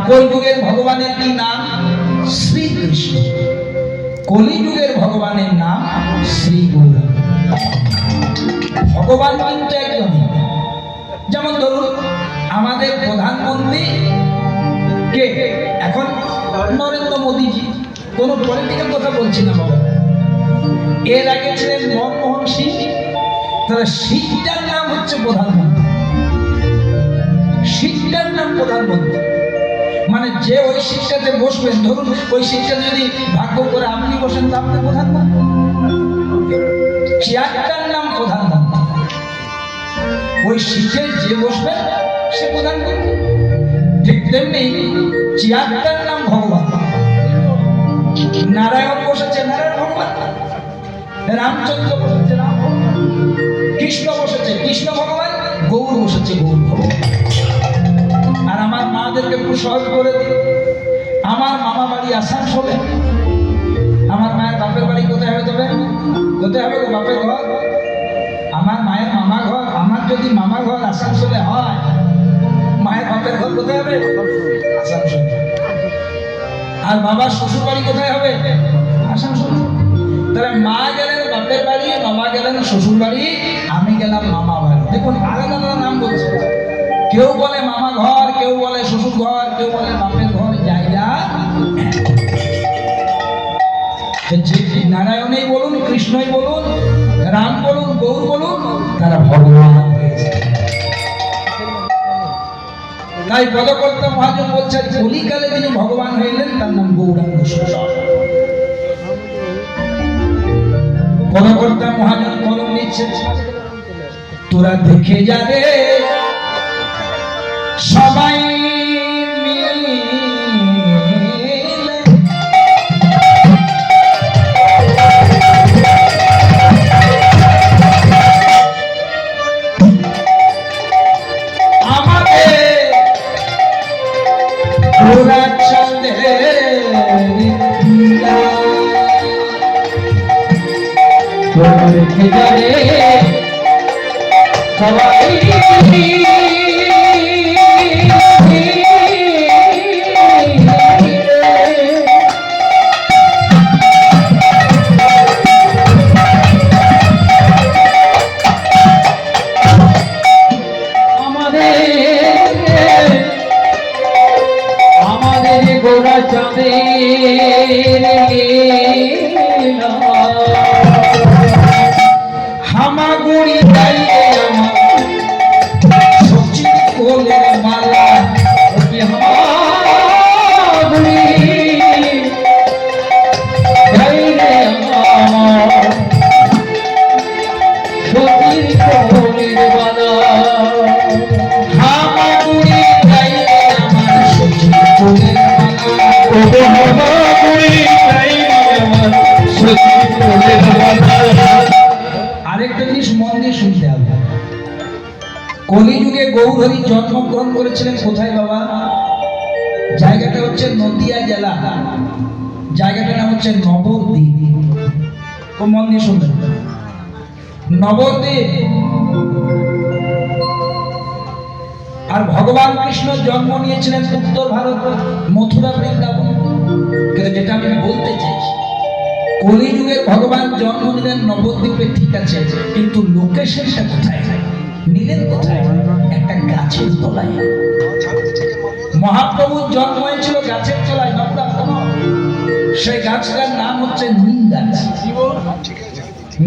দ্বাপর যুগের ভগবানের কি নাম? শ্রীকৃষ্ণ। কলিযুগের ভগবানের নাম শ্রী গৌরাঙ্গ। ভগবান কিন্তু একজনই। যেমন ধরুন আমাদের প্রধানমন্ত্রী কে এখন? নরেন্দ্র মোদীজি। কোন পলিটিক্যাল কথা বলছি না বাবা। এর আগে ছিলেন মনমোহন সিং। তাহলে সিংটার নাম হচ্ছে প্রধানমন্ত্রী। সিংটার নাম প্রধানমন্ত্রী, মানে যে ওই সিটটাতে বসবেন, ধরুন ওই সিটটা যদি ভাগ্য করে আপনি বসেন তো আপনি প্রধানমন্ত্রী। চেয়ারটার নাম প্রধানমন্ত্রী, ওই সিটে যে বসবেন সে প্রধানমন্ত্রী। ঠিক তেমনি চেয়ারটার নাম ভগবান। নারায়ণ বসেছে নারায়ণ ভগবান, রামচন্দ্র বসেছে রাম ভগবান, কৃষ্ণ বসেছে কৃষ্ণ ভগবান, গৌর বসেছে গৌর ভগবান। আর আমার মাদেরকে একটু সহজ করে দিই। আমার মামা বাড়ি আসানসোলে। আমার মায়ের বাপের বাড়ি কোথায় হবে? তবে কোথায় হবে গো বাপের ঘর? আমার মায়ের মামা ঘর। আমার যদি মামা ঘর আসানসোলে হয়, মায়ের বাপের ঘর কোথায় হবে? আসানসোলে। আর বাবার শ্বশুর বাড়ি কোথায় হবে? আসানসোলে। তাহলে মা গেলেন বাপের বাড়ি, বাবা গেলেন শ্বশুর বাড়ি, আমি গেলাম মামা বাড়ি। দেখুন আলাদা আলাদা নাম বলছে। কেউ বলে মামা ঘর, কেউ বলে শ্বশুর ঘর, কেউ বলে বাপের ঘর। জায়গা নারায়ণই বলুন, কৃষ্ণই বলুন, রাম বলুন, গৌর বলুন, তারা ভগবান হয়েছে। তাই পদকর্তা মহাজন বলছেন কলিকালে যিনি ভগবান হইলেন তার নাম গৌরাঙ্গ সুন্দর। পদকর্তা মহাজন কলম নিচ্ছেন, তোরা দেখে যাবে সবাই মিলে আমাদের ঘোড়া চলে। তোরা দেখে যাবে সবাই গোরা চাঁদের হামাগুড়ি গাইলে আমার সচিন কোলের মালা। হামাগুড়ি গাইলে আমার সচিন কোলের মালা। হামাগুড়ি গাইলে আমার সচিন কোলের আরেকটা জিনিস মন দিয়ে শুনতে হবে। কলিযুগে গৌরহরি জন্মগ্রহণ করেছিলেন কোথায় বাবা? জায়গাটা হচ্ছে নদিয়া জেলা, জায়গাটার নাম হচ্ছে নবদ্বীপ। খুব মন দিয়ে শুনবেন, নবদ্বীপ। আর ভগবান কৃষ্ণ জন্ম নিয়েছিলেন উত্তর ভারত, মথুরা বৃন্দাবন। কিন্তু যেটা আমি বলতে চাইছি, কলিযুগের ভগবান জন্ম নিলেন নবদ্বীপে, ঠিক আছে, কিন্তু লোকেশনটা কোথায় নিলেন? কোথায়? একটা গাছের তলায়। মহাপ্রভুর জন্ম হয়েছিল গাছের তলায়, সেই গাছটার নাম হচ্ছে নিম গাছ।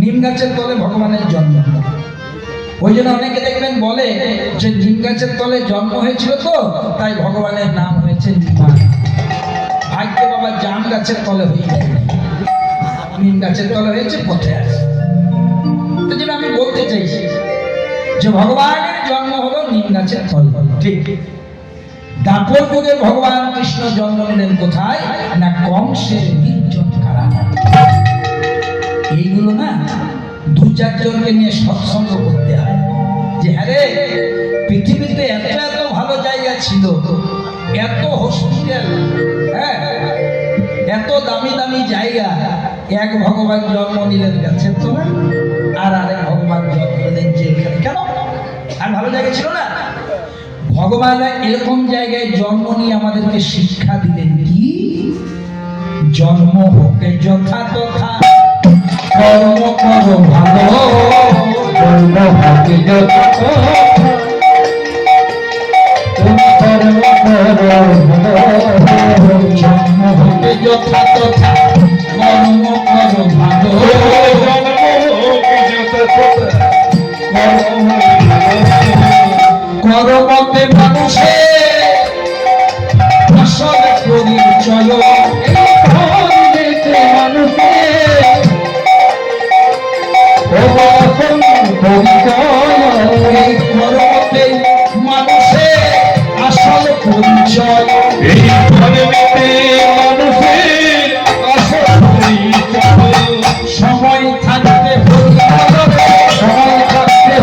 নিম গাছের তলে ভগবানের জন্ম। ওই জন্য অনেকে দেখবেন বলে যে নিম গাছের তলে জন্ম হয়েছিল তো তাই ভগবানের নাম হয়েছে নিমা। ভাগ্যে বাবা জাম গাছের তলে হয়ে যায়, নিম গাছের তলে হয়েছে পথে আছে। তো যেটা আমি বলতে চাইছি যে ভগবানের জন্ম হলো নিম গাছের তলে। ঠিক। দ্বাপর যুগে ভগবান কৃষ্ণ জন্ম নিলেন কোথায়? না কংসের নির্জন কারাগারে। এইগুলো না দু চারজনকে নিয়ে সৎসঙ্গ করতে হয় যে হ্যাঁ রে, পৃথিবীতে এত এত ভালো জায়গা ছিল, এত হসপিটাল, হ্যাঁ, এত দামি দামি জায়গা, এক ভগবান জন্ম নিলেন গাছের তলায়, আর আরেক ভগবান জন্ম নিলেন জেলখানে। কেন? আর ভালো জায়গা ছিল না? ভগবান এরকম জায়গায় জন্ম নিয়ে আমাদেরকে শিক্ষা দিলেন কি, জন্ম হোকে যথা তথা, কর্ম করো ভালো, জন্ম হোকে যথা কর্ম করো ভালো, জন্ম হোকে যথা তথা, কর্ম করো ভালো, কর্মতে মানুষে আসল পরিচয়, মানুষে কর্মতে মানুষে আসল পরিচয়, সময় থাকতে সময় থাকতে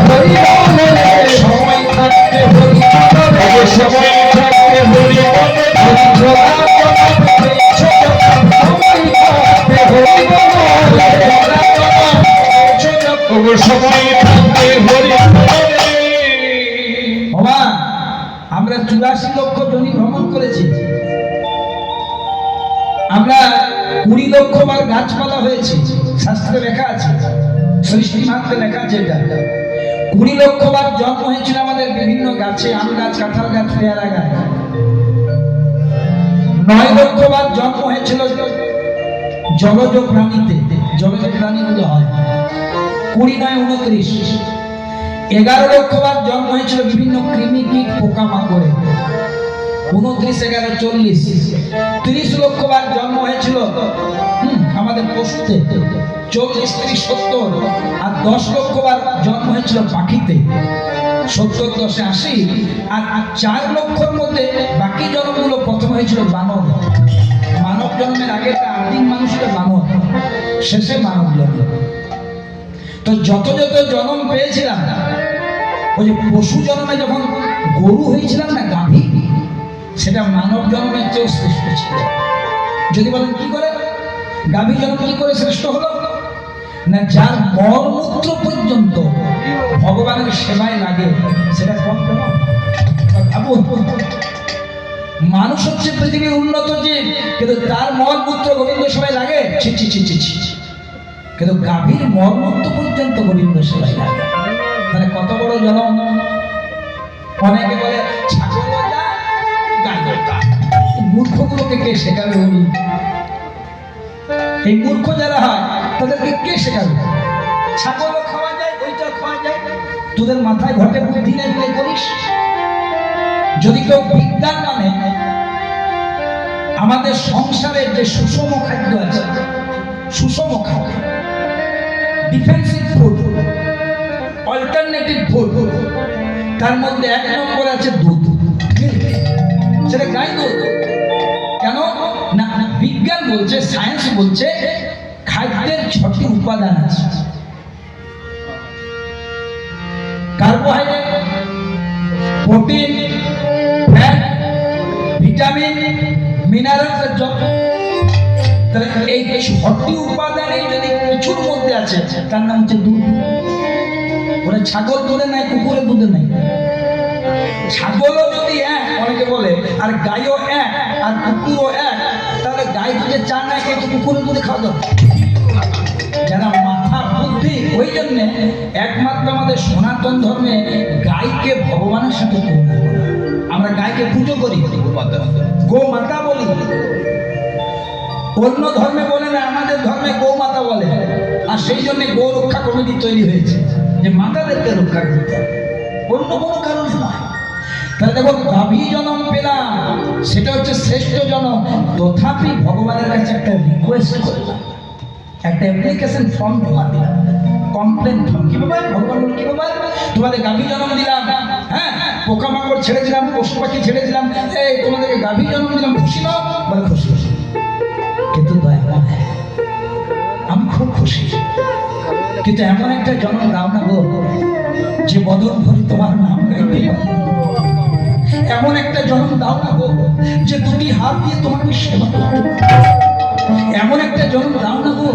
সময় থাকতে সময় থাকতে আমরা 84 লক্ষ জমি ভ্রমণ করেছি, আমরা 20 লক্ষ বার গাছপালা হয়েছে, শাস্ত্রে লেখা আছে, সৃষ্টি মাত্রে লেখা আছে এটা। 20 লক্ষ বার জন্ম হয়েছিল আমাদের বিভিন্ন গাছে, আম গাছ, কাঁঠাল গাছ, পেয়ারা গাছ। 9 লক্ষ বার জন্ম হয়েছিল জলজ প্রাণীতে, জলজ প্রাণীগুলো হয় 20 নয় 29। 11 লক্ষ বার জন্ম হয়েছিল বিভিন্ন কৃমি কীট পোকামাকড়ে, 29 11 40। 30 লক্ষ বার জন্ম হয়েছিল আমাদের পশুতে, 40 30 70। আর 10 লক্ষ বার জন্ম হয়েছিল পাখিতে, 70 10 80। আর 4 লক্ষর মধ্যে বাকি জন্মগুলো প্রথম হয়েছিল বানর। মানব জন্মের আগে আদিম মানুষটা বানর, শেষে মানব জন্ম। তো যত যত জন্ম পেয়েছিলাম, ওই যে পশু জন্মে যখন গরু হয়েছিলাম না, গাভী, সেটা মানব জন্মের চেয়েও শ্রেষ্ঠ ছিল। যদি বলেন কি করে গাভী জন্ম কি করে শ্রেষ্ঠ হলো, না যার মলমূত্র পর্যন্ত ভগবানের সেবায় লাগে, সেটা কম কেন? মানুষ হচ্ছে পৃথিবীর উন্নত জীব, কিন্তু তার মলমূত্র গোবিন্দ সেবায় লাগে, ছি ছি ছি ছি ছি। কিন্তু গাভীর মলমূত্র পর্যন্ত গোবিন্দ সেবায় লাগে। মানে কত বড় জনম। অনেকে বলে ছাগল মূর্খগুলোকে কে শেখাবে? উনি এই মূর্খ যারা হয় তাদেরকে কে শেখাবে? ছাগলও খাওয়া যায়, ওইটা খাওয়া যায়, তোদের মাথায় ঘটে বুদ্ধি নেই বলে করিস। যদি কেউ বিজ্ঞান মানে আমাদের সংসারের যে সুষম খাদ্য আছে, সুষম খাদ্য, ডিফেন্সিভ ফুড, অল্টারনেটিভ ফুড, তার মধ্যে 1 নম্বর আছে দুধ। সেটা গাই দুধ। কেন না বিজ্ঞান বলছে, সায়েন্স বলছে খাদ্যের 6টি উপাদান আছে। Carbohydrate, protein, fat, vitamin, minerals. তাহলে এই 6টি উপাদান যদি কিছুর মধ্যে আছে, তার নাম হচ্ছে দুধ। ওরা ছাগল দুধে নাই, কুকুরের দুধে নাই। ছাগলও যদি এক, অনেকে বলে, আর গাইও এক, আর কুকুরও এক, তাহলে গাই দুধে চা না খেয়ে তো কুকুরের দুধে খাওয়া দাও। যারা মাথা বুদ্ধি, ওই জন্যে একমাত্র আমাদের সনাতন ধর্মে গাইকে ভগবানের সাথে তুলনা করা। আমরা গাইকে পুজো করি, গো মাতা বলি। অন্য ধর্মে বলে না, আমাদের ধর্মে গো মাতা বলে। আর সেই জন্য গো রক্ষা কমিটি তৈরি হয়েছে, যে মাতাদেরকে রক্ষা করতে হবে, অন্য কোনো কারণে নয়। তাহলে দেখো, গাভী জন্ম পেলাম, সেটা হচ্ছে শ্রেষ্ঠ জন্ম। তথাপি ভগবানের কাছে একটা রিকোয়েস্ট করলাম, একটা অ্যাপ্লিকেশন ফর্ম জমা দিলাম, কমপ্লেন ফর্ম। কি বাবা ভগবান বল, কি বাবা তোমাদের গাভী জন্ম দিলাম, হ্যাঁ পোকামাকড় ছেড়ে দিলাম, পশু পাখি ছেড়ে দিলাম, এই তোমাদেরকে গাভী জন্ম দিলাম, খুশি নাও? বলে খুশি। কিন্তু দয়া, আমি খুব খুশি, কিন্তু এমন একটা জন্ম দাও না গো, যে বদন ভরি তোমার নাম গাইতে পারে। এমন একটা জন্ম দাও না গো, যে 2টি হাত দিয়ে তোমাকে সেবা করতে পারে। এমন একটা জন্ম দাও না গো,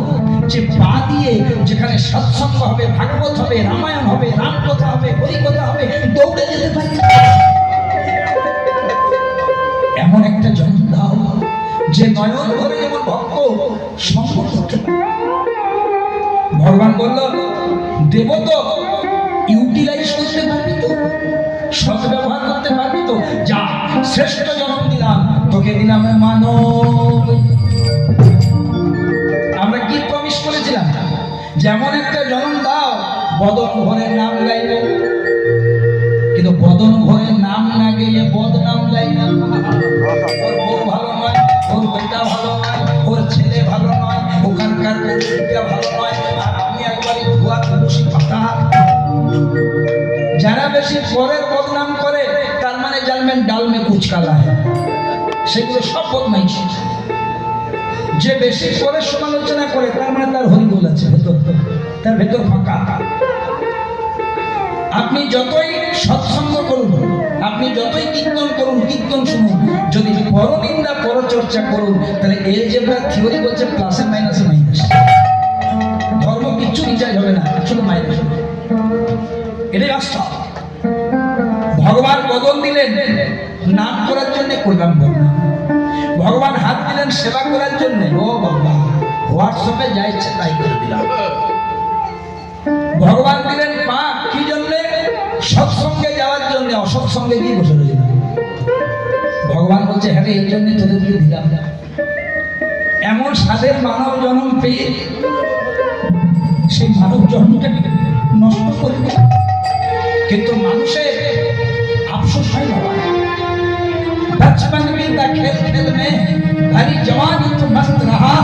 যে পা দিয়ে যেখানে সৎসঙ্গ হবে, ভাগবত হবে, রামায়ণ হবে, রামকথা হবে, হরিকথা হবে, দৌড়ে যেতে পারি। এমন একটা জন্ম দাও যে নয়ন ভরে যেমন ভক্ত সঙ্গ করতে পারে। ভগবান বলল, দেব তো, ইউটিলাইজ করতে পারবি তো, সৎ ব্যবহার করতে পারবি তো, যা শ্রেষ্ঠ জন্ম দিলাম তোকে, দিলাম মানব। আমরা কি প্রমিস করেছিলাম? যেমন একটা জন্ম দাও, বদন ঘরের নাম গাইব, কিন্তু বদন ঘরের নাম না গেলে বদনাম গাই না। ওর বউ ভালো নয়, ওর বেটা ভালো নয়, ওর ছেলে ভালো নয়, ওখানকার পরিস্থিতিটা ভালো নয়, আর আমি একবারই ধোয়া তুলসী পাতা। যারা বেশি পরের বদনাম করে তার মানে জানবেন ডাল মে কুচ কালা है, সেগুলো সব বদমাইশি। যে বেশি পরের সমালোচনা করে তার মানে তার হরিবোল আছে ভেতর, তার ভেতর ফাঁকা। আপনি যতই সৎসঙ্গ করুন, আপনি যতই কীর্তন করুন, কীর্তন শুনুন, যদি পরনিন্দা পরচর্চা করুন, তাহলে এলজেব্রা থিওরি বলছে প্লাসে মাইনাসে মাইনাস। ধর্ম কিচ্ছু রিচার্জ হবে না, শুধু মাইনাস হবে, এটাই বাস্তব। ভগবান বদল দিলেন নাম করার জন্য, করলাম বললাম। ভগবান হাত দিলেন সেবা করার জন্য, ও বাবা হোয়াটসঅ্যাপে যা ইচ্ছে তাই করে দিলাম। ভগবান দিলেন পা কি জন্য? সৎসঙ্গে যাওয়ার জন্য, অসৎসঙ্গে গিয়ে বসে রয়েছিল। ভগবান বলছে, হ্যাঁ এই জন্য তোদেরকে দিলাম। এমন সাধের মানব জন্ম পেয়ে সেই মানব জন্মটাকে নষ্ট করে দিল। কিন্তু মানুষের আফসোস হয় বাবা, बचपन में खेल खेल में भरी जवानी तो मस्त रहा,